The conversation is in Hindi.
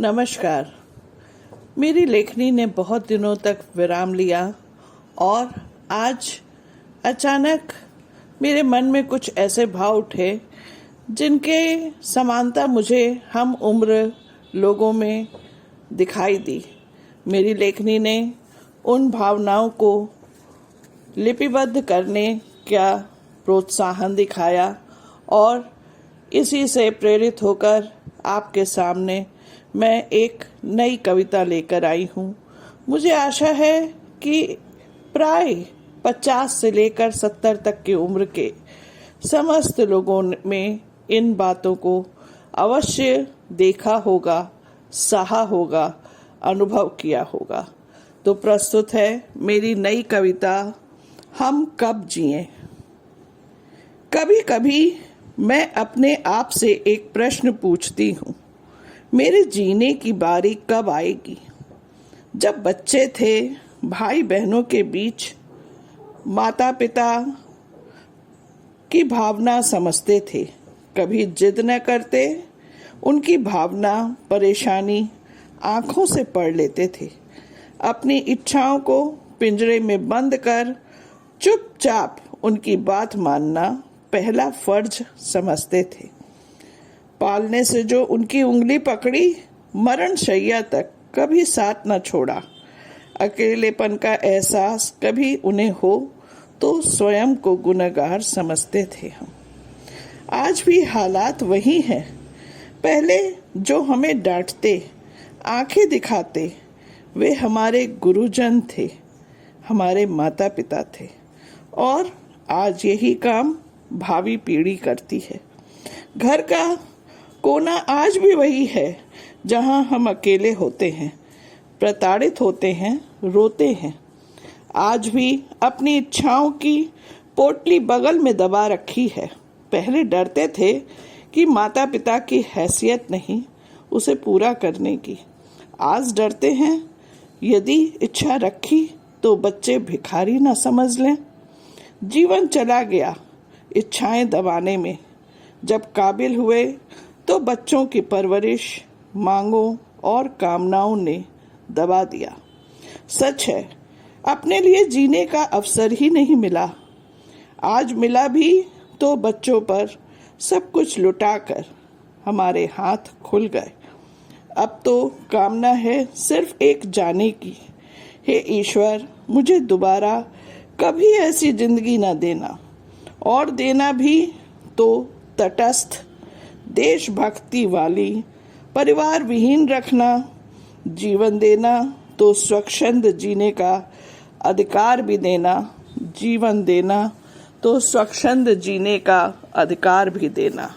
नमस्कार। मेरी लेखनी ने बहुत दिनों तक विराम लिया और आज अचानक मेरे मन में कुछ ऐसे भाव उठे जिनके समानता मुझे हम उम्र लोगों में दिखाई दी। मेरी लेखनी ने उन भावनाओं को लिपिबद्ध करने का प्रोत्साहन दिखाया और इसी से प्रेरित होकर आपके सामने मैं एक नई कविता लेकर आई हूँ। मुझे आशा है कि प्राय 50 से लेकर 70 तक की उम्र के समस्त लोगों में इन बातों को अवश्य देखा होगा, सहा होगा, अनुभव किया होगा। तो प्रस्तुत है मेरी नई कविता, हम कब जिएं। कभी कभी मैं अपने आप से एक प्रश्न पूछती हूँ, मेरे जीने की बारी कब आएगी। जब बच्चे थे, भाई बहनों के बीच माता पिता की भावना समझते थे, कभी जिद न करते, उनकी भावना परेशानी आंखों से पढ़ लेते थे। अपनी इच्छाओं को पिंजरे में बंद कर चुपचाप उनकी बात मानना पहला फर्ज समझते थे। पालने से जो उनकी उंगली पकड़ी, मरण शैया तक कभी साथ न छोड़ा। अकेलेपन का एहसास कभी उन्हें हो तो स्वयं को गुनहगार समझते थे हम। आज भी हालात वही हैं। पहले जो हमें डांटते, आंखें दिखाते, वे हमारे गुरुजन थे, हमारे माता पिता थे। और आज यही काम भावी पीढ़ी करती है। घर का कोना आज भी वही है जहां हम अकेले होते हैं, प्रताड़ित होते हैं, रोते हैं। आज भी अपनी इच्छाओं की पोटली बगल में दबा रखी है। पहले डरते थे कि माता पिता की हैसियत नहीं उसे पूरा करने की। आज डरते हैं यदि इच्छा रखी तो बच्चे भिखारी ना समझ लें। जीवन चला गया इच्छाएं दबाने में। जब काबिल हुए तो बच्चों की परवरिश, मांगों और कामनाओं ने दबा दिया। सच है, अपने लिए जीने का अवसर ही नहीं मिला। आज मिला भी तो बच्चों पर सब कुछ लुटाकर हमारे हाथ खुल गए। अब तो कामना है सिर्फ एक जाने की, हे ईश्वर मुझे दोबारा कभी ऐसी जिंदगी न देना, और देना भी तो तटस्थ, देशभक्ति वाली, परिवार विहीन रखना। जीवन देना तो स्वच्छंद जीने का अधिकार भी देना। जीवन देना तो स्वच्छंद जीने का अधिकार भी देना।